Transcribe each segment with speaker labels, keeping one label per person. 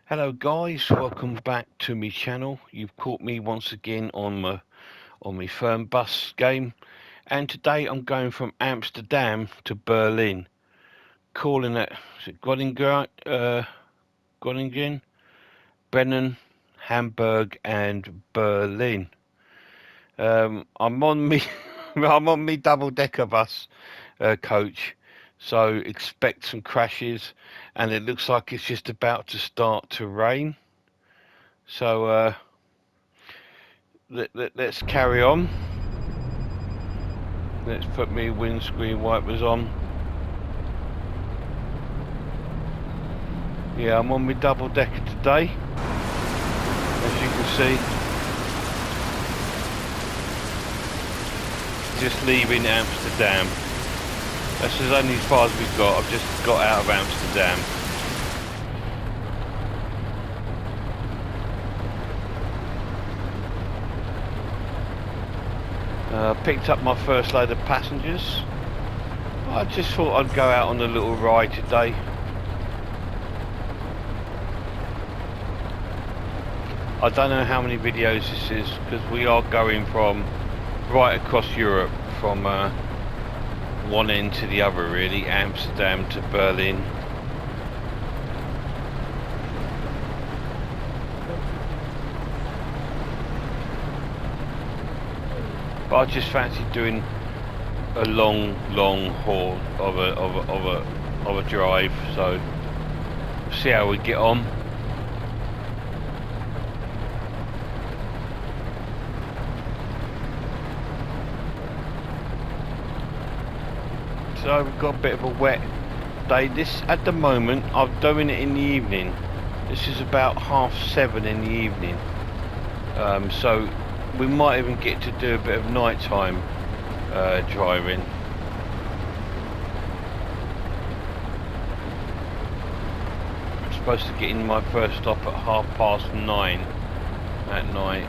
Speaker 1: Hello guys, welcome back to my channel. You've caught me once again on my Fernbus game, and today I'm going from Amsterdam to Berlin, calling it, is it Groningen, Brennen, Hamburg and Berlin. I'm on me I'm on me double-decker bus coach, so expect some crashes, and it looks like it's just about to start to rain. So let's carry on. Let's put me windscreen wipers on. Yeah, I'm on my double decker today, as you can see. Just leaving Amsterdam. That's only as far as we've got. I've just got out of Amsterdam. Picked up my first load of passengers. I just thought I'd go out on a little ride today. I don't know how many videos this is, because we are going from right across Europe, from one end to the other really, Amsterdam to Berlin. But I just fancy doing a long haul of a drive, so see how we get on. So we've got a bit of a wet day. This at the moment I'm doing it in the evening. This is about 7:30 in the evening, so we might even get to do a bit of nighttime driving. I'm supposed to get in my first stop at 9:30 at night.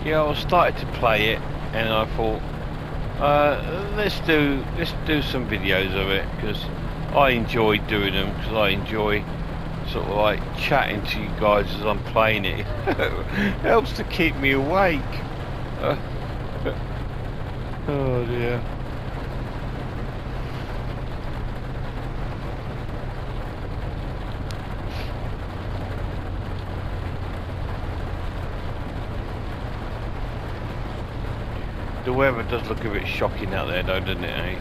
Speaker 1: Yeah, I started to play it, and I thought, let's do some videos of it, because I enjoy doing them, because I enjoy sort of like chatting to you guys as I'm playing it. It helps to keep me awake. Oh dear. The weather does look a bit shocking out there though, doesn't it, eh?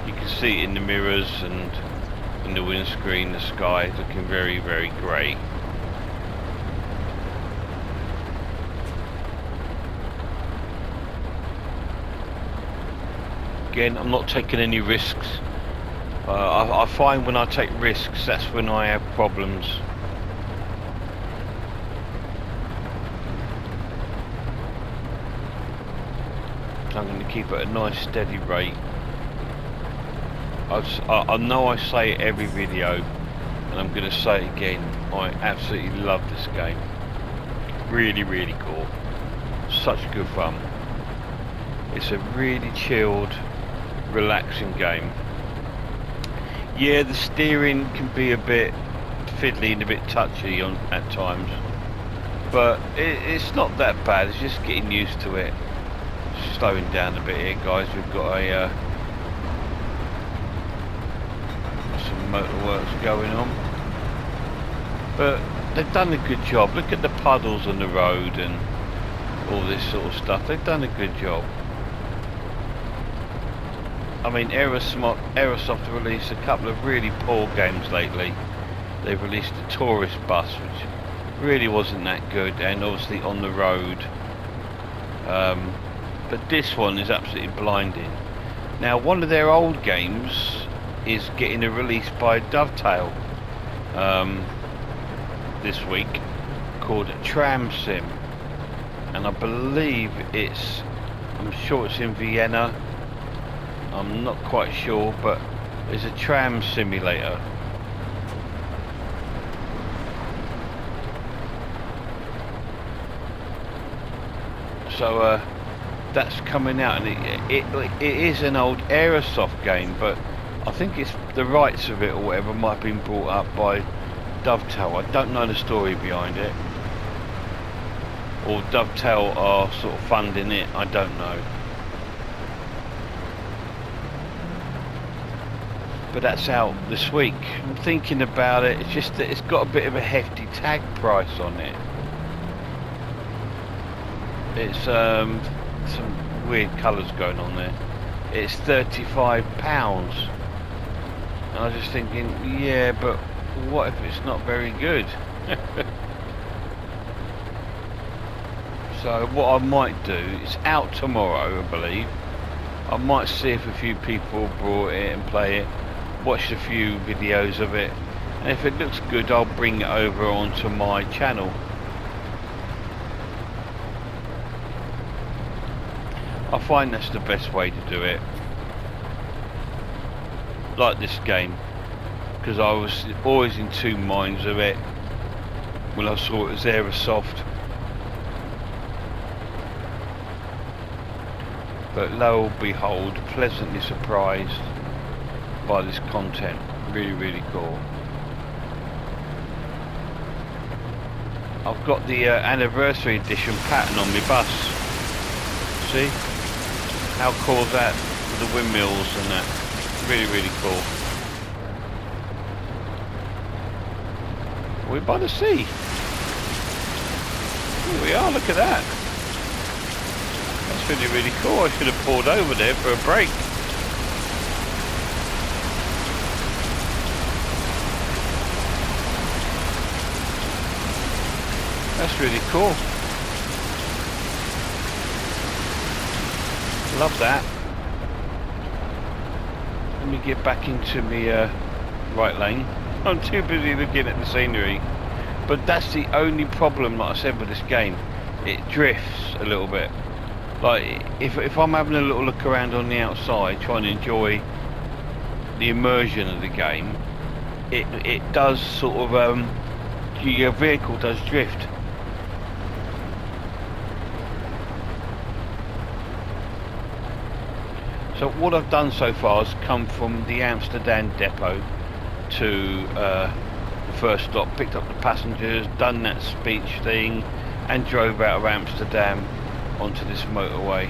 Speaker 1: You can see it in the mirrors and in the windscreen. The sky is looking very grey. Again, I'm not taking any risks. I find when I take risks, that's when I have problems. I'm going to keep it at a nice steady rate. I know I say it every video, and I'm going to say it again. I absolutely love this game. Really cool. Such good fun. It's a really chilled, relaxing game. Yeah, the steering can be a bit fiddly and a bit touchy at times, but it's not that bad. It's just getting used to it. Slowing down a bit here, guys. We've got a some motorworks going on, but they've done a good job. Look at the puddles on the road and all this sort of stuff. They've done a good job. I mean, Aerosoft released a couple of really poor games lately. They've released a tourist bus, which really wasn't that good, and obviously On the Road. But this one is absolutely blinding. Now, one of their old games is getting a release by Dovetail this week, called Tram Sim, and I believe it's I'm sure it's in Vienna. I'm not quite sure, but it's a tram simulator. So that's coming out, and it is an old Aerosoft game, but I think it's the rights of it or whatever might have been brought up by Dovetail. I don't know the story behind it, or Dovetail are sort of funding it. I don't know, but that's out this week. I'm thinking about it. It's just that it's got a bit of a hefty tag price on it. It's some weird colours going on there. It's £35, and I was just thinking, yeah, but what if it's not very good? So what I might do, it's out tomorrow, I believe. I might see if a few people brought it and play it, watch a few videos of it, and if it looks good, I'll bring it over onto my channel. I find that's the best way to do it. Like this game, because I was always in two minds of it when I saw it as Aerosoft. But lo and behold, pleasantly surprised by this content. Really, really cool. I've got the anniversary edition pattern on my bus. See? How cool is that? With the windmills and that. Really, really cool. We're by the sea. Here we are, look at that. That's really, really cool. I should have pulled over there for a break. That's really cool. Love that. Let me get back into my right lane. I'm too busy looking at the scenery. But that's the only problem, like I said, with this game. It drifts a little bit. Like, if I'm having a little look around on the outside, trying to enjoy the immersion of the game, it does sort of, your vehicle does drift. So what I've done so far is come from the Amsterdam depot to the first stop, picked up the passengers, done that speech thing, and drove out of Amsterdam onto this motorway.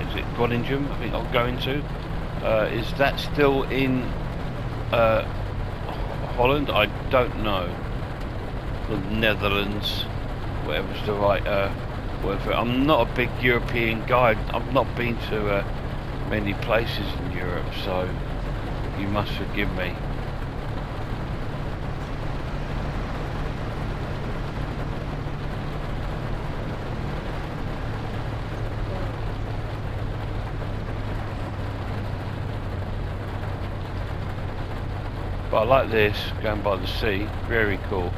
Speaker 1: Is it Groningen? I think I'll go into. Is that still in Holland? I don't know. The Netherlands, whatever's the right word for it. I'm not a big European guy. I've not been to many places in Europe, so you must forgive me. But I like this, going by the sea, very cool.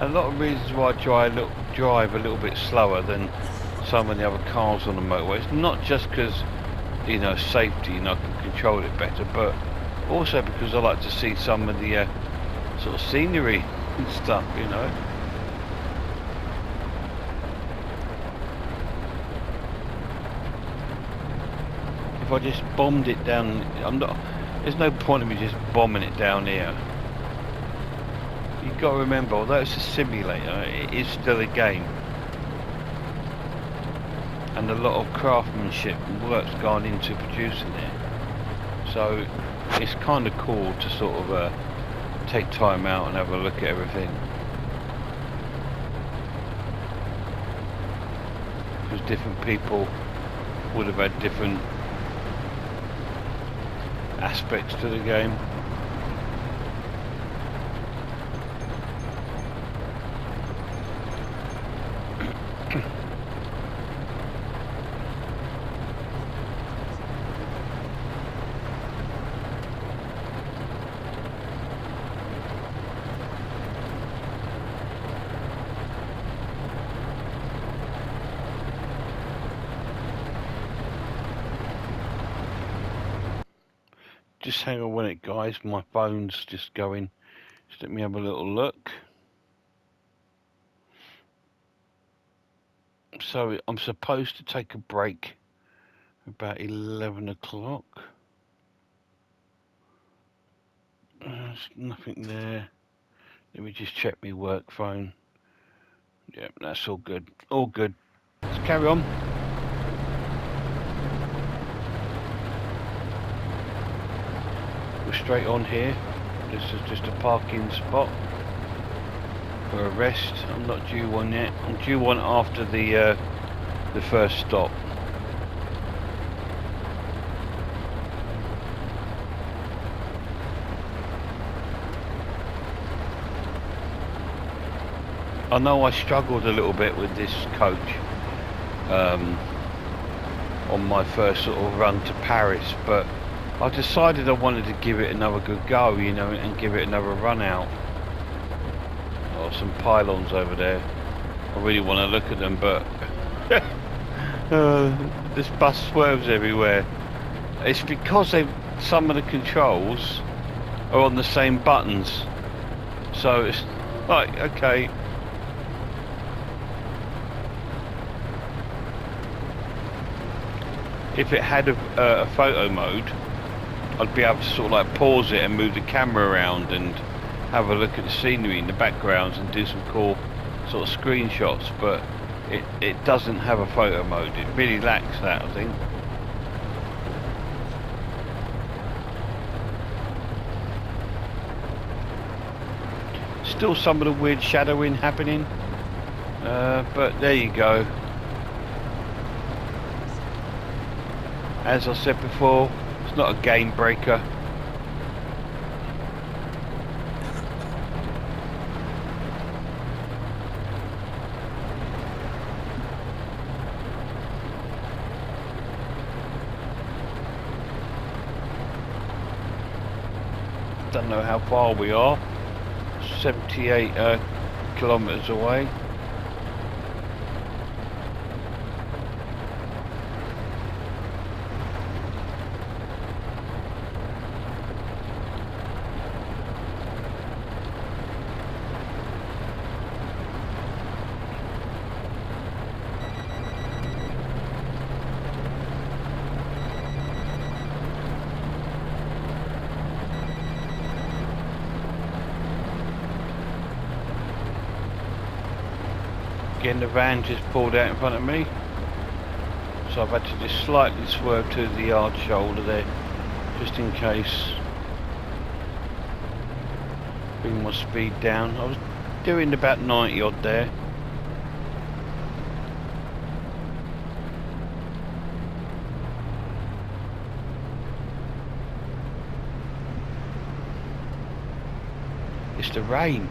Speaker 1: A lot of reasons why I drive a little bit slower than some of the other cars on the motorway. It's not just because, you know, safety and I can control it better, but also because I like to see some of the sort of scenery and stuff, you know. If I just bombed it down, there's no point in me just bombing it down here. You've got to remember, although it's a simulator, it is still a game. And a lot of craftsmanship and work's gone into producing it. So it's kind of cool to sort of take time out and have a look at everything. Because different people would have had different aspects to the game. Just hang on a minute, guys. My phone's just going. Just let me have a little look. So I'm supposed to take a break about 11 o'clock. There's nothing there. Let me just check my work phone. Yeah, that's all good. All good. Let's carry on. We're straight on here. This is just a parking spot for a rest. I'm not due one yet. I'm due one after the first stop. I know I struggled a little bit with this coach on my first sort of run to Paris, but I decided I wanted to give it another good go, you know, and give it another run out. Oh, some pylons over there. I really want to look at them, but this bus swerves everywhere. It's because some of the controls are on the same buttons, so it's like, okay. If it had a photo mode, I'd be able to sort of like pause it and move the camera around and have a look at the scenery in the backgrounds and do some cool sort of screenshots, but it doesn't have a photo mode. It really lacks that, I think. Still some of the weird shadowing happening, but there you go. As I said before, it's not a game breaker. Don't know how far we are. 78 kilometers away. Again, the van just pulled out in front of me, so I've had to just slightly swerve to the yard shoulder there, just in case. Bring my speed down. I was doing about 90 odd there. It's the rain.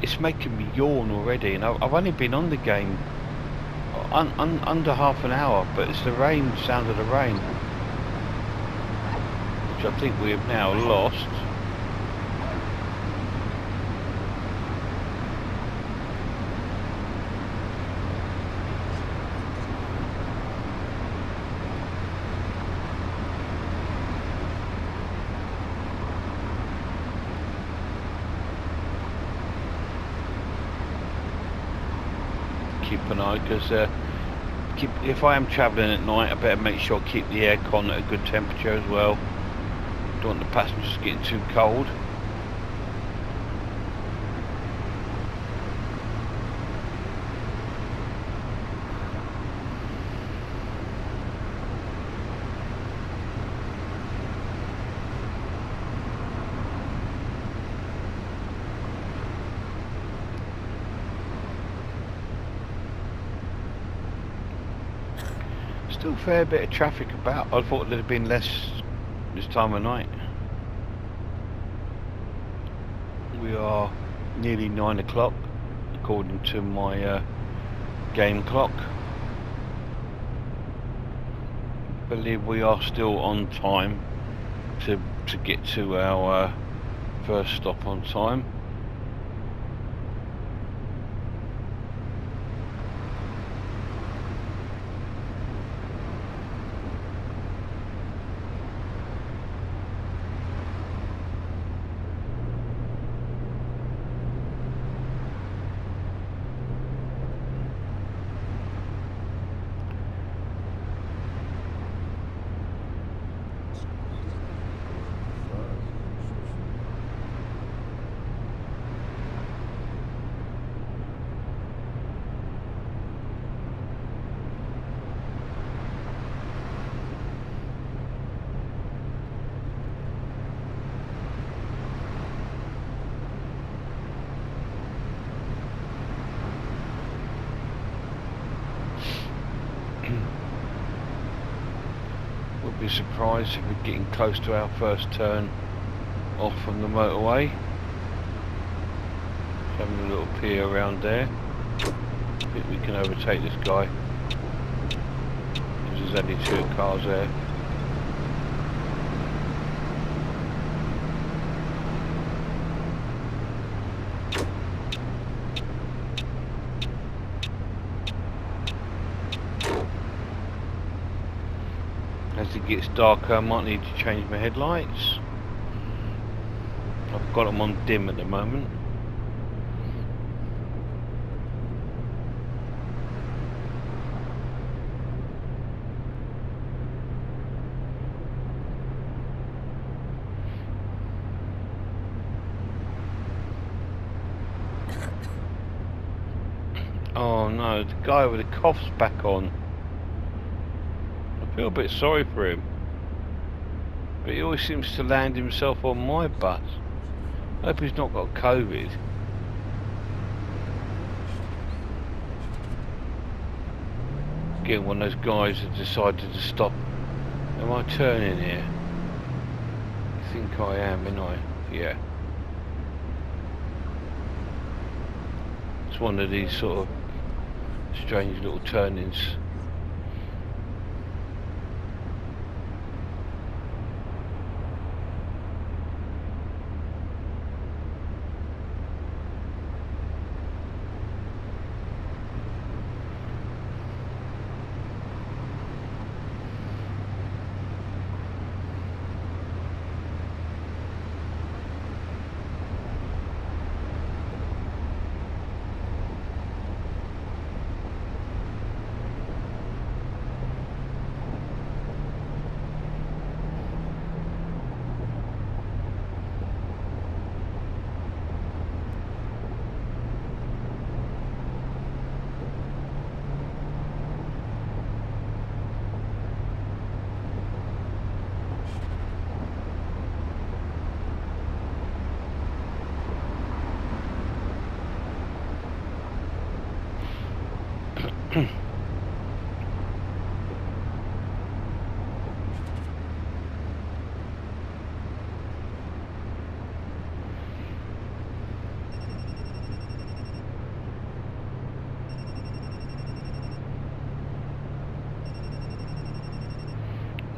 Speaker 1: It's making me yawn already, and I've only been on the game under half an hour, but it's the rain, sound of the rain, which I think we have now lost. Keep an eye, because if I am travelling at night, I better make sure I keep the aircon at a good temperature as well. Don't want the passengers getting too cold. Still a fair bit of traffic about. I thought there'd have been less this time of night. We are nearly 9 o'clock according to my game clock. I believe we are still on time to get to our first stop on time. Be surprised if we're getting close to our first turn off from the motorway. Having a little peer around there. I think we can overtake this guy. There's only 2 cars there. As it gets darker, I might need to change my headlights. I've got them on dim at the moment. Oh no, the guy with the cough's back on. I feel a bit sorry for him. But he always seems to land himself on my butt. I hope he's not got COVID. Again, one of those guys that decided to stop. Am I turning here? I think I am, ain't I? Yeah. It's one of these sort of strange little turnings.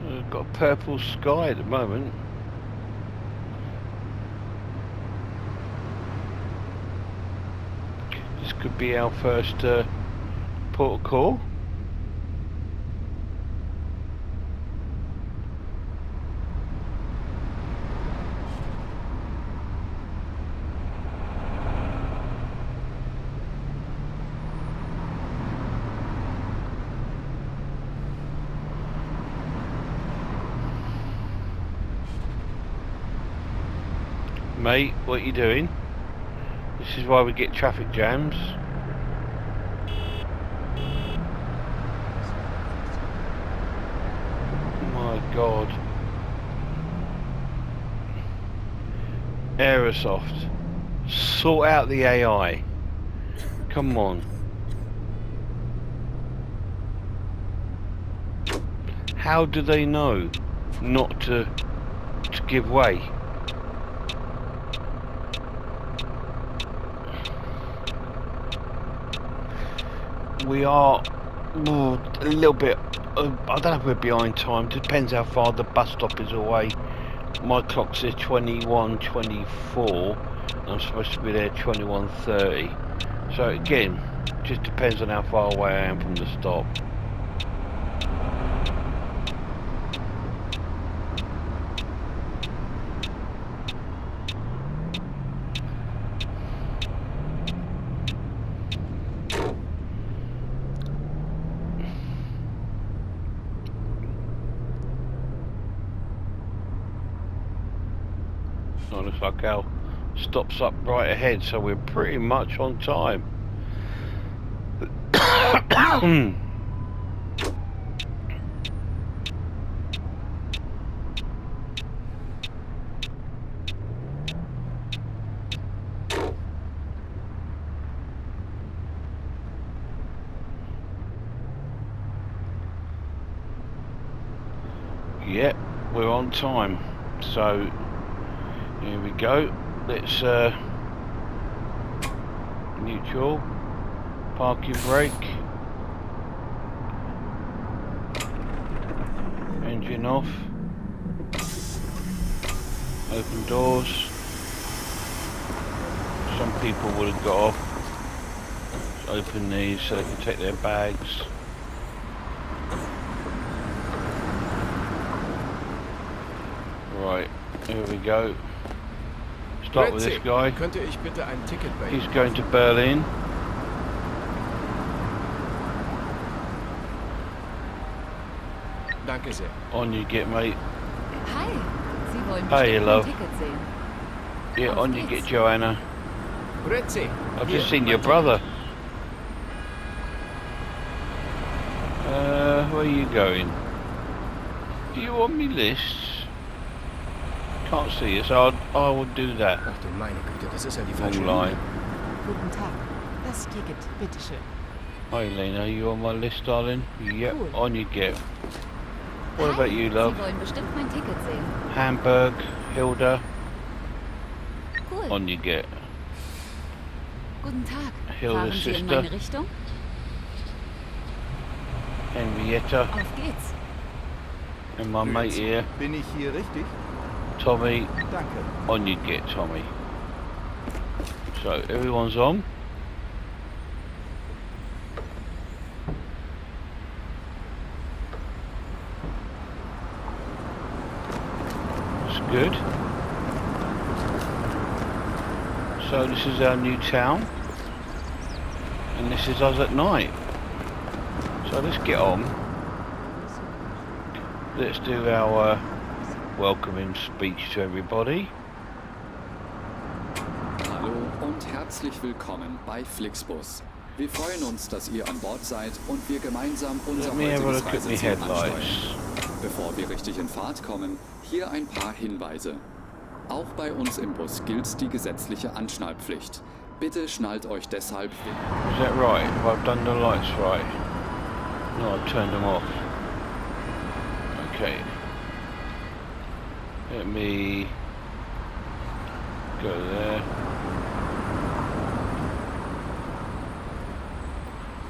Speaker 1: We've got a purple sky at the moment. This could be our first port of call. Mate, what are you doing? This is why we get traffic jams. My God. Aerosoft. Sort out the AI. Come on. How do they know not to give way? We are a little bit, I don't know if we're behind time, depends how far the bus stop is away. My clock says 21:24, and I'm supposed to be there 21:30. So again, just depends on how far away I am from the stop. Looks like our stop's up right ahead, so we're pretty much on time. Yep, we're on time. So here we go. Let's neutral, parking brake, engine off, open doors. Some people would have got off. Let's open these so they can take their bags. Right, here we go. Start with this guy.
Speaker 2: Könnte ich bitte ein Ticket bei
Speaker 1: He's going to Berlin.
Speaker 2: Danke sehr.
Speaker 1: On you get, mate.
Speaker 3: Hi, Sie wollen
Speaker 1: Hey,
Speaker 3: bestimmt
Speaker 1: love.
Speaker 3: ein Ticket sehen.
Speaker 1: Yeah,
Speaker 3: Auf
Speaker 1: on you
Speaker 3: geht's.
Speaker 1: get, Joanna.
Speaker 2: Grüezi.
Speaker 1: I've
Speaker 2: Hier,
Speaker 1: just seen
Speaker 2: mein
Speaker 1: your
Speaker 2: Ticket.
Speaker 1: brother. Where are you going? Are you on me list? Can't see you, so I will do that.
Speaker 2: Ach du meine Güte, das ist ja die falsche
Speaker 1: Long line.
Speaker 3: Guten Tag. Das Ticket, bitteschön.
Speaker 1: Hi Lena, are you on my list, darling? Yep,
Speaker 3: Cool.
Speaker 1: on you get. What
Speaker 3: Hi,
Speaker 1: about you, love?
Speaker 3: Sie wollen bestimmt mein Ticket sehen.
Speaker 1: Hamburg, Hilda,
Speaker 3: Cool.
Speaker 1: on you get.
Speaker 3: Guten Tag.
Speaker 1: Hilda's
Speaker 3: Fahren Sie in
Speaker 1: sister.
Speaker 3: meine Richtung?
Speaker 1: Henrietta,
Speaker 3: Auf geht's.
Speaker 1: and my mate here,
Speaker 2: Bin ich hier richtig?
Speaker 1: Tommy,
Speaker 2: Danke.
Speaker 1: on you get, Tommy. So, everyone's on. That's good. So this is our new town. And this is us at night. So let's get on. Let's do our welcoming speech to everybody.
Speaker 4: Hallo und herzlich willkommen bei Flixbus. Wir freuen uns, dass ihr an Bord seid und wir gemeinsam unser
Speaker 1: Let me have a
Speaker 4: heutiges
Speaker 1: look at my
Speaker 4: Reiseziel
Speaker 1: headlights.
Speaker 4: ansteuern. Bevor wir richtig in Fahrt kommen, hier ein paar Hinweise. Auch bei uns im Bus gilt die gesetzliche Anschnallpflicht. Bitte schnallt euch deshalb...
Speaker 1: Is that right? Have I done the lights right? No, I've turned them off. Okay. Let me go there.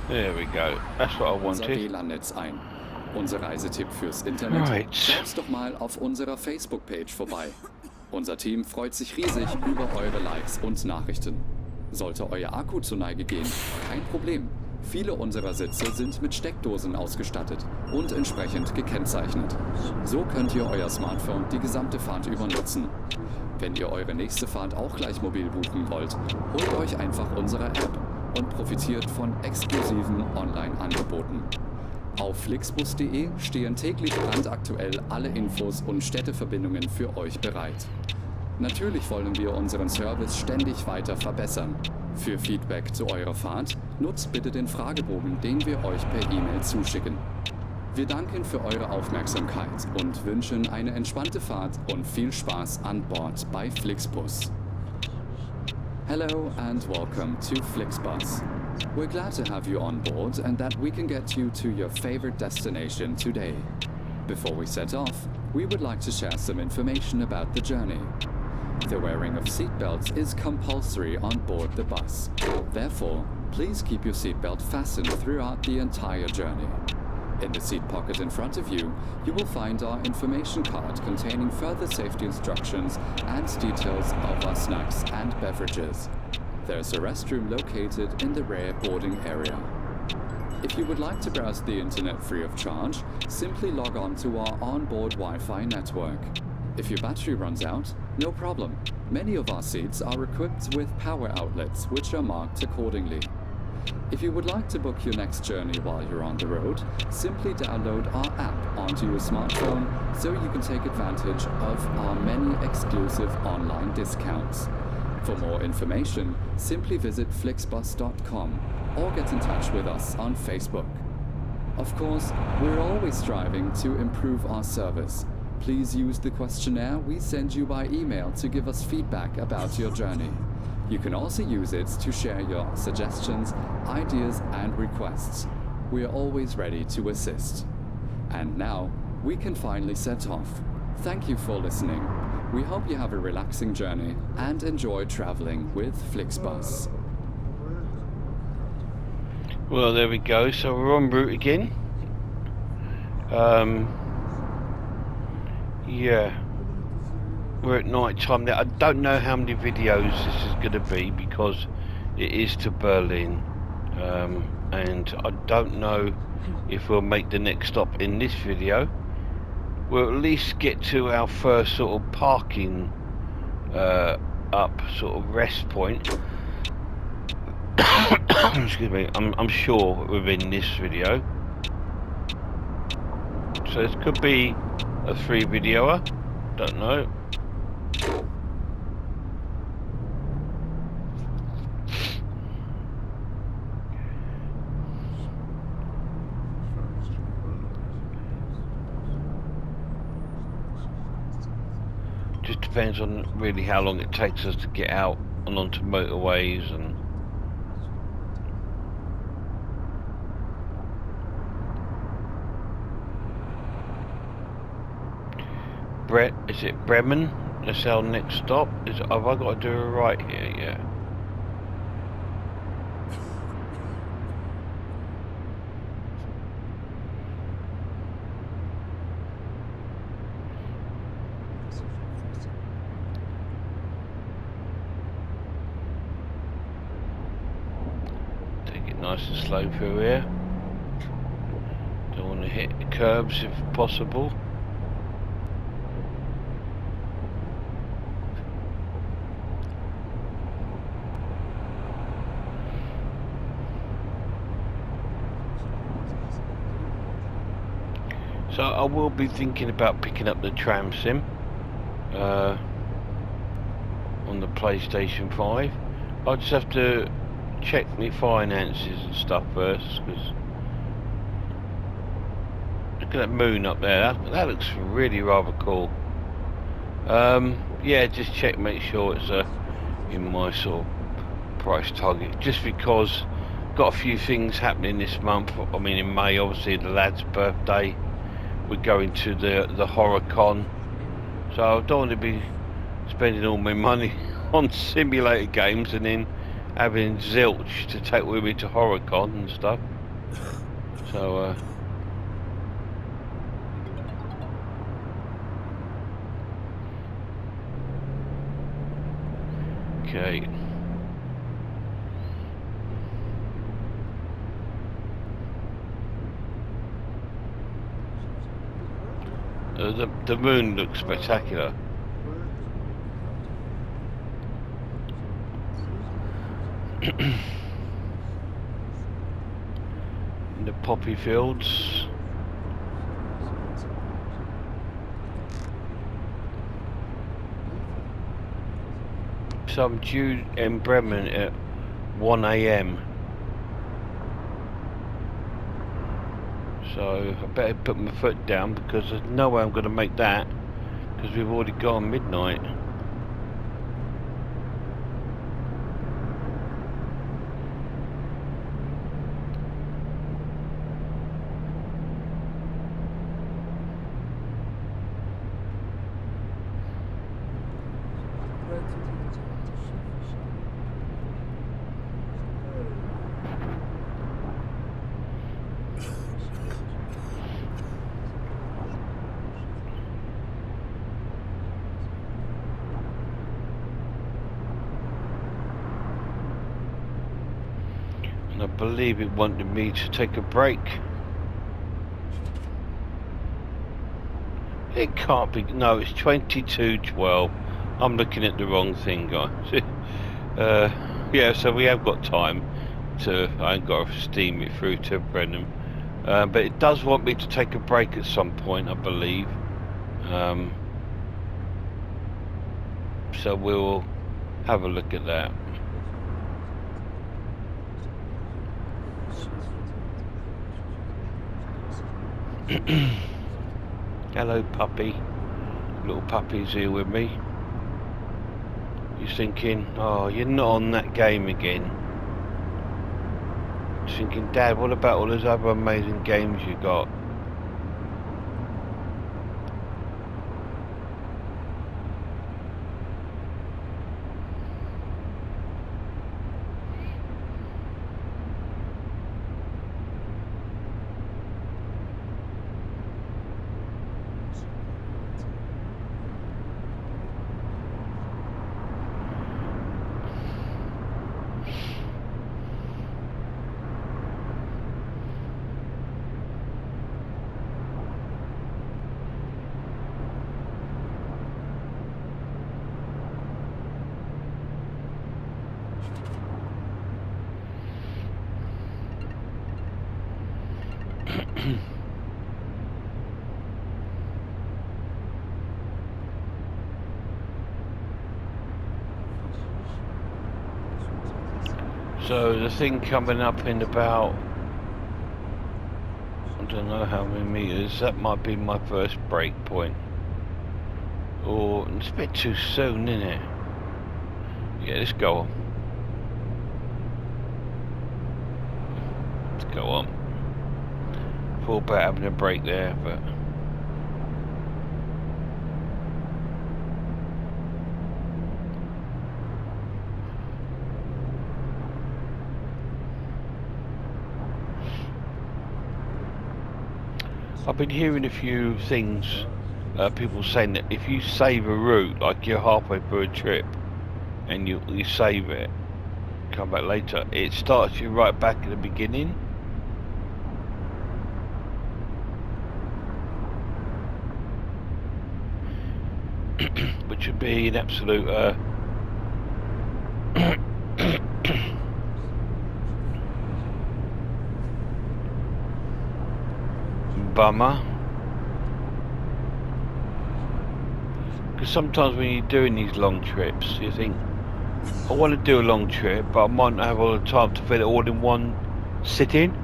Speaker 1: There we go. That's what I
Speaker 4: unser
Speaker 1: wanted.
Speaker 4: WLAN-Netz ein. Unser Reisetipp fürs Internet.
Speaker 1: Right.
Speaker 4: Schaut doch mal auf unserer Facebook-Page vorbei. Unser Team freut sich riesig über eure Likes und Nachrichten. Sollte euer Akku zur Neige gehen, kein Problem. Viele unserer Sitze sind mit Steckdosen ausgestattet und entsprechend gekennzeichnet. So könnt ihr euer Smartphone die gesamte Fahrt über nutzen. Wenn ihr eure nächste Fahrt auch gleich mobil buchen wollt, holt euch einfach unsere App und profitiert von exklusiven Online-Angeboten. Auf flixbus.de stehen täglich brandaktuell alle Infos und Städteverbindungen für euch bereit. Natürlich wollen wir unseren Service ständig weiter verbessern. Für Feedback zu eurer Fahrt nutzt bitte den Fragebogen, den wir euch per E-Mail zuschicken. Wir danken für eure Aufmerksamkeit und wünschen eine entspannte Fahrt und viel Spaß an Bord bei Flixbus. Hello and welcome to Flixbus. We're glad to have you on board and that we can get you to your favorite destination today. Before we set off, we would like to share some information about the journey. The wearing of seatbelts is compulsory on board the bus. Therefore, please keep your seatbelt fastened throughout the entire journey. In the seat pocket in front of you, you will find our information card containing further safety instructions and details of our snacks and beverages. There's a restroom located in the rear boarding area. If you would like to browse the internet free of charge, simply log on to our onboard Wi-Fi network. If your battery runs out, no problem. Many of our seats are equipped with power outlets, which are marked accordingly. If you would like to book your next journey while you're on the road, simply download our app onto your smartphone so you can take advantage of our many exclusive online discounts. For more information, simply visit flixbus.com or get in touch with us on Facebook. Of course, we're always striving to improve our service. Please use the questionnaire we send you by email to give us feedback about your journey. You can also use it to share your suggestions, ideas, and requests. We are always ready to assist. And now, we can finally set off. Thank you for listening. We hope you have a relaxing journey and enjoy traveling with Flixbus.
Speaker 1: Well, there we go. So we're en route again. Yeah. We're at night time now. I don't know how many videos this is going to be because it is to Berlin. And I don't know if we'll make the next stop in this video. We'll at least get to our first sort of parking up sort of rest point. Excuse me, I'm sure within this video. So this could be a 3-videoer, don't know. Just depends on really how long it takes us to get out and onto motorways and is it Bremen? That's our next stop. Have I got to do it right here? Yeah. Take it nice and slow through here. Don't want to hit the curbs if possible. So I will be thinking about picking up the tram sim on the PlayStation 5. I'll just have to check my finances and stuff first, because look at that moon up there, that looks really rather cool. Yeah, just check, make sure it's in my sort of price target, just because got a few things happening this month. I mean in May, obviously the lad's birthday. We're going to the horror con, so I don't want to be spending all my money on simulator games and then having zilch to take with me to horror con and stuff. So okay. The moon looks spectacular. The poppy fields. So I'm due in Bremen at 1 AM. So I better put my foot down, because there's no way I'm going to make that, because we've already gone midnight. I believe it wanted me to take a break. It can't be. No, it's 22:12. I'm looking at the wrong thing, guys. Yeah, so we have got time to. I ain't got to steam it through to Brenham, but it does want me to take a break at some point, I believe. So we'll have a look at that. Hello puppy, little puppy's here with me. He's thinking, oh, you're not on that game again. He's thinking, Dad, what about all those other amazing games you got? So the thing coming up in about, I don't know how many meters, that might be my first break point. Or it's a bit too soon, isn't it? Yeah, let's go on. Let's go on. Thought about having a break there, but I've been hearing a few things, people saying that if you save a route, like you're halfway through a trip, and you save it, come back later, it starts you right back at the beginning. Which would be an absolute bummer. Because sometimes when you're doing these long trips, you think, I want to do a long trip, but I might not have all the time to fit it all in one sitting.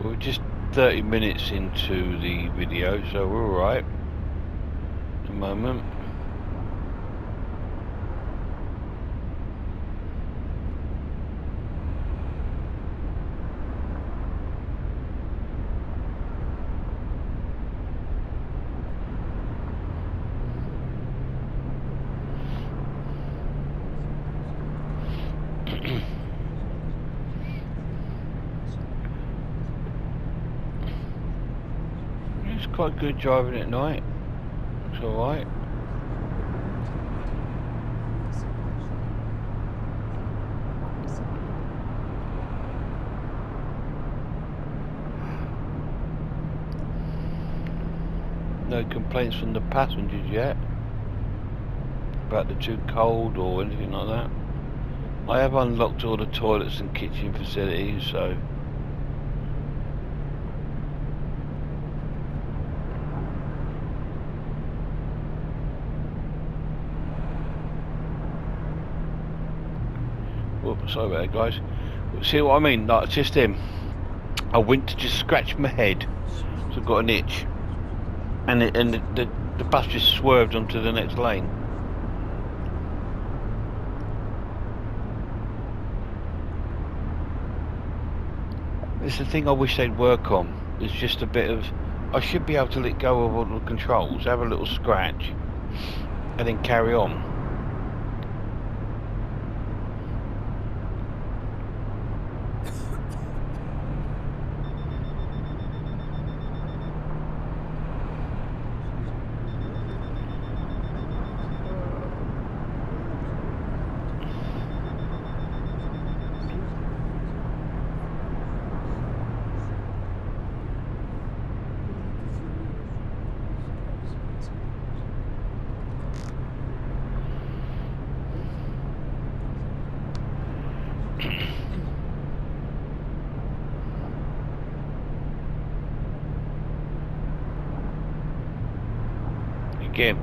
Speaker 1: We're just 30 minutes into the video, so we're alright at the moment. It's quite good driving at night. It's alright. No complaints from the passengers yet about the too cold or anything like that. I have unlocked all the toilets and kitchen facilities, so whoops, sorry about that, guys. See what I mean? Like, just him. I went to just scratch my head, so I've got an itch, and the bus just swerved onto the next lane. It's the thing I wish they'd work on. It's just a bit of, I should be able to let go of all the controls, have a little scratch, and then carry on. Again,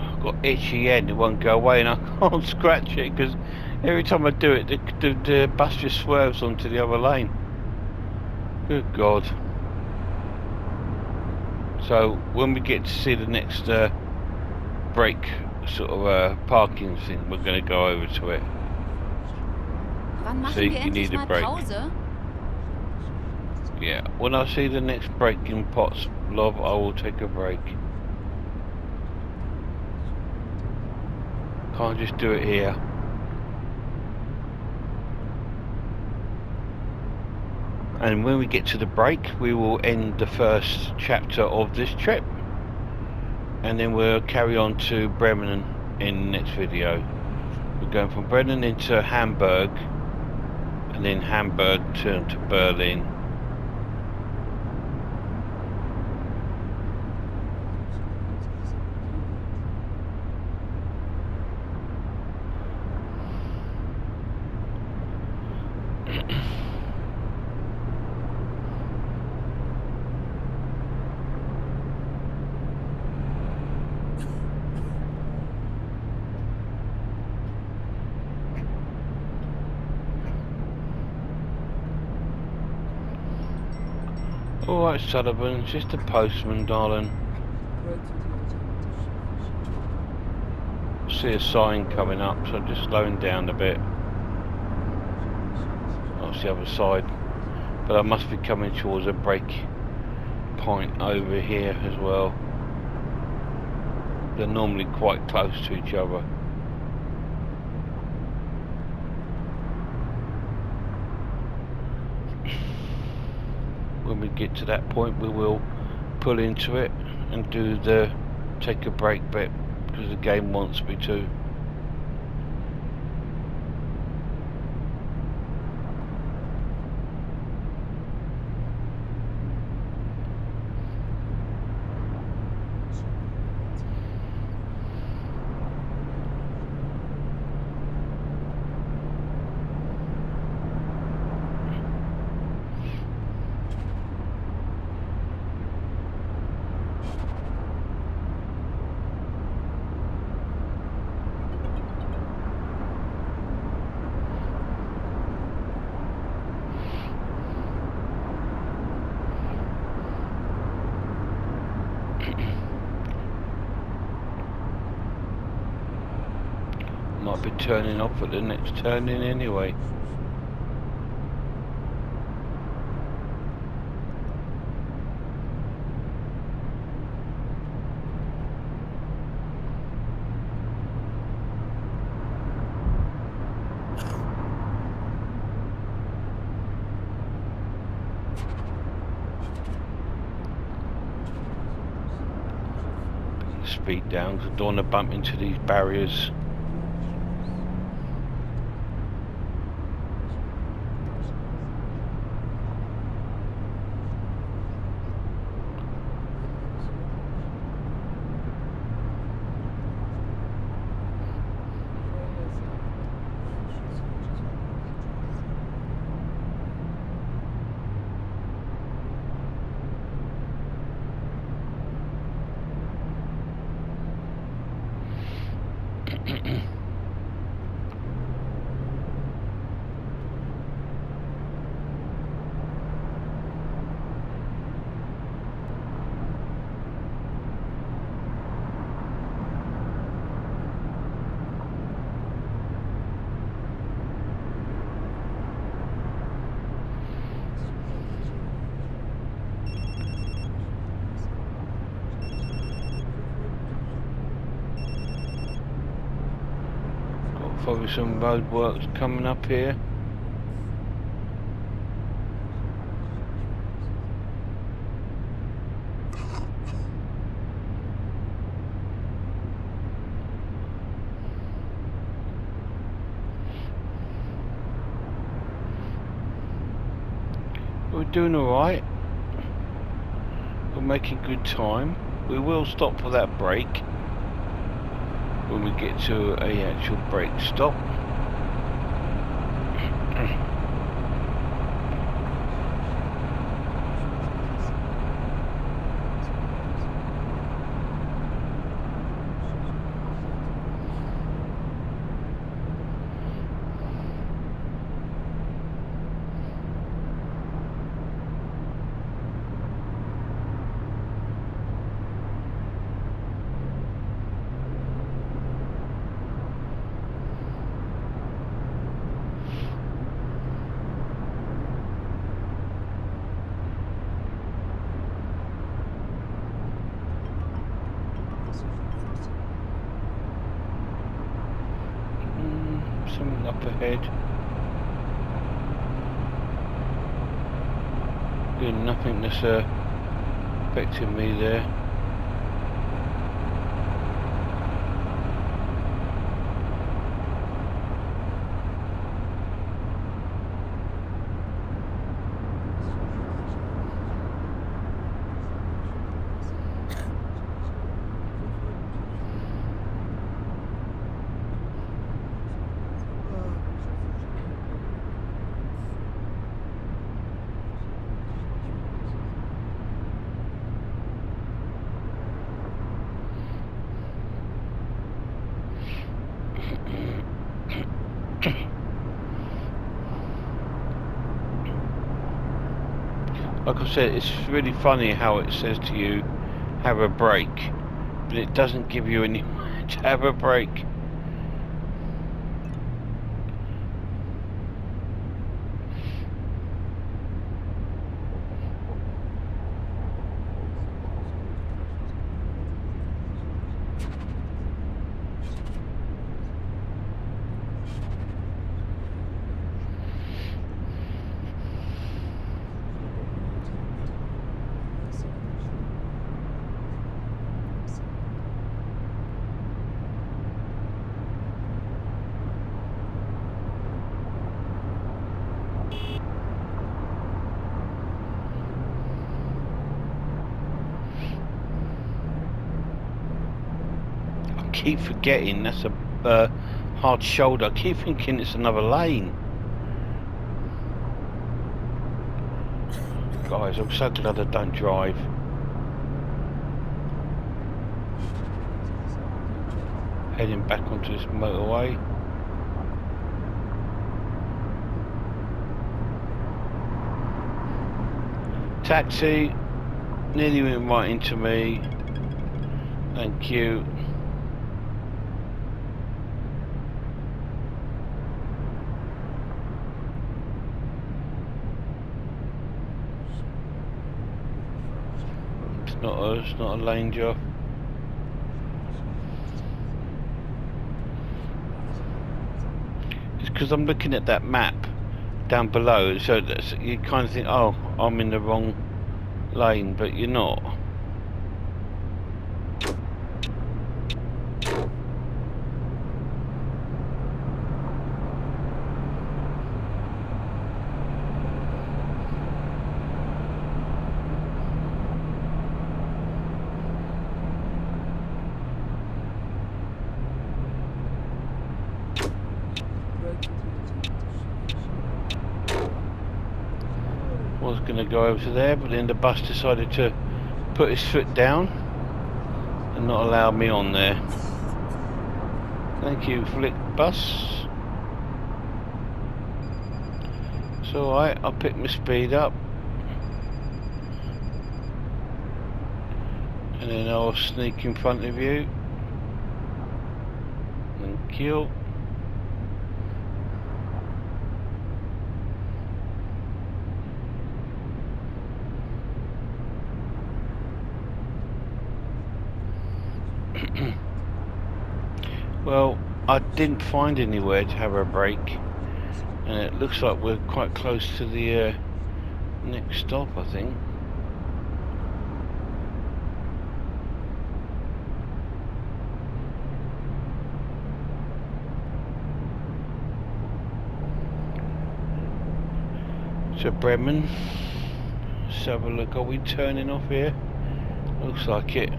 Speaker 1: I've got itchy end, it won't go away, and I can't scratch it because every time I do it, the bus just swerves onto the other lane. Good God. So when we get to see the next break sort of parking thing, we're going to go over to it.
Speaker 3: Wann machen
Speaker 1: So
Speaker 3: wir
Speaker 1: you
Speaker 3: endlich
Speaker 1: need a
Speaker 3: mal
Speaker 1: break.
Speaker 3: Pause?
Speaker 1: Yeah, when I see the next break in Potts Lob, I will take a break. Can't just do it here. And when we get to the break, we will end the first chapter of this trip. And then we'll carry on to Bremen in the next video. We're going from Bremen into Hamburg, and then Hamburg turn to Berlin. Alright, Sullivan, just a postman, darling. See a sign coming up, so I'm just slowing down a bit. That's the other side. But I must be coming towards a break point over here as well. They're normally quite close to each other. When we get to that point, we will pull into it and do the take a break bit, because the game wants me to. Might be turning off at the next turning anyway. Bring the speed down, because I don't want to bump into these barriers. Probably some road works coming up here. We're doing alright. We're making good time. We will stop for that break when we get to a actual break stop. Something up ahead. Doing nothing that's affecting me there. I said, it's really funny how it says to you, have a break, but it doesn't give you any to have a break. I keep forgetting that's a hard shoulder. I keep thinking it's another lane. Guys, I'm so glad I don't drive. Heading back onto this motorway. Taxi, nearly went right into me. Thank you. It's not a lane job. It's because I'm looking at that map down below, so you kind of think, oh, I'm in the wrong lane, but you're not. Was going to go over to there, but then the bus decided to put his foot down and not allow me on there. Thank you, Flick Bus. It's alright, I'll pick my speed up and then I'll sneak in front of you. Thank you. Well, I didn't find anywhere to have a break, and it looks like we're quite close to the next stop, I think. So Bremen, let's have a look. Are we turning off here? Looks like it.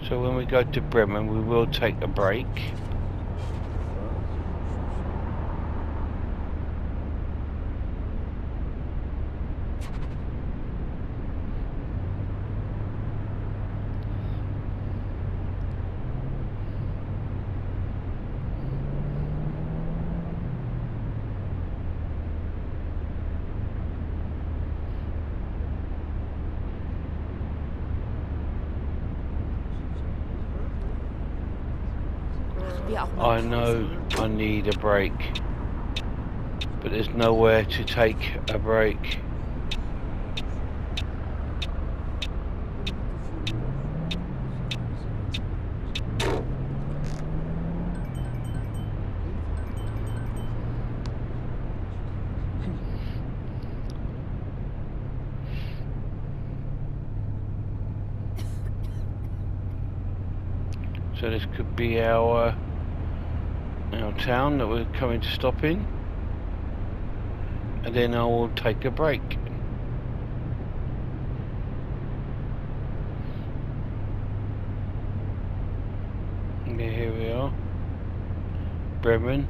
Speaker 1: So when we go to Bremen, we will take a break. I know I need a break, but there's nowhere to take a break. So this could be our town that we're coming to stop in, and then I will take a break. Yeah, here we are, Bremen.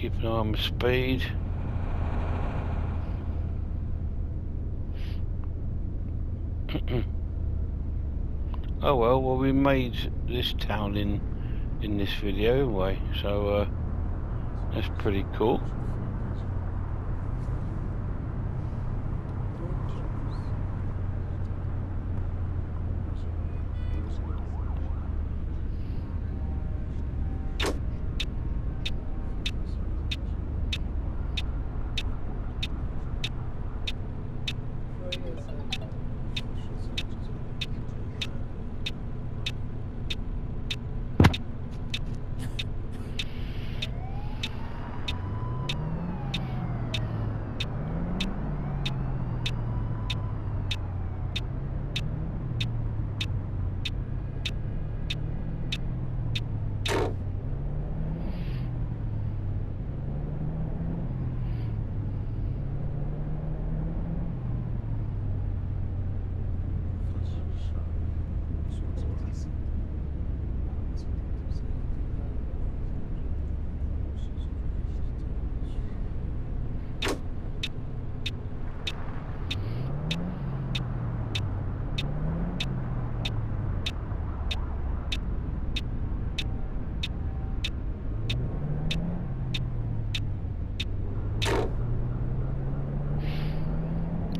Speaker 1: keep an eye on my speed. Oh well, we made this town in this video anyway, so that's pretty cool.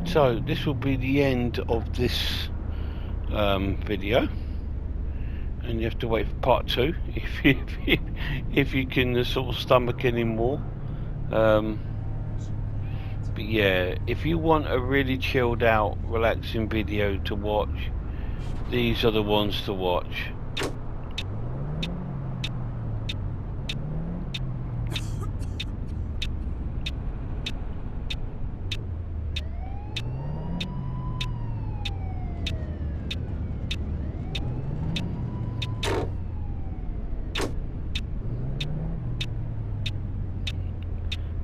Speaker 1: So this will be the end of this video, and you have to wait for part 2 if you can sort of stomach any more. But yeah, if you want a really chilled out, relaxing video to watch, these are the ones to watch.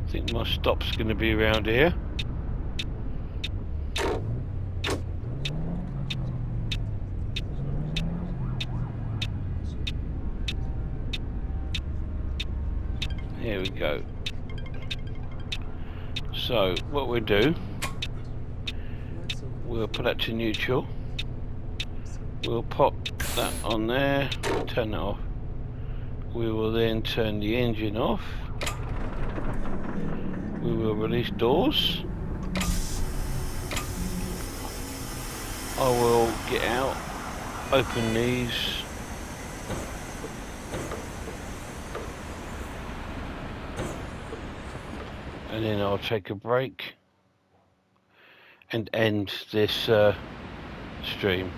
Speaker 1: I think my stop's going to be around here. Here we go. So what we'll do, we'll put that to neutral. We'll pop that on there, turn it off. We will then turn the engine off. We will release doors. I will get out, open these. And then I'll take a break and end this stream.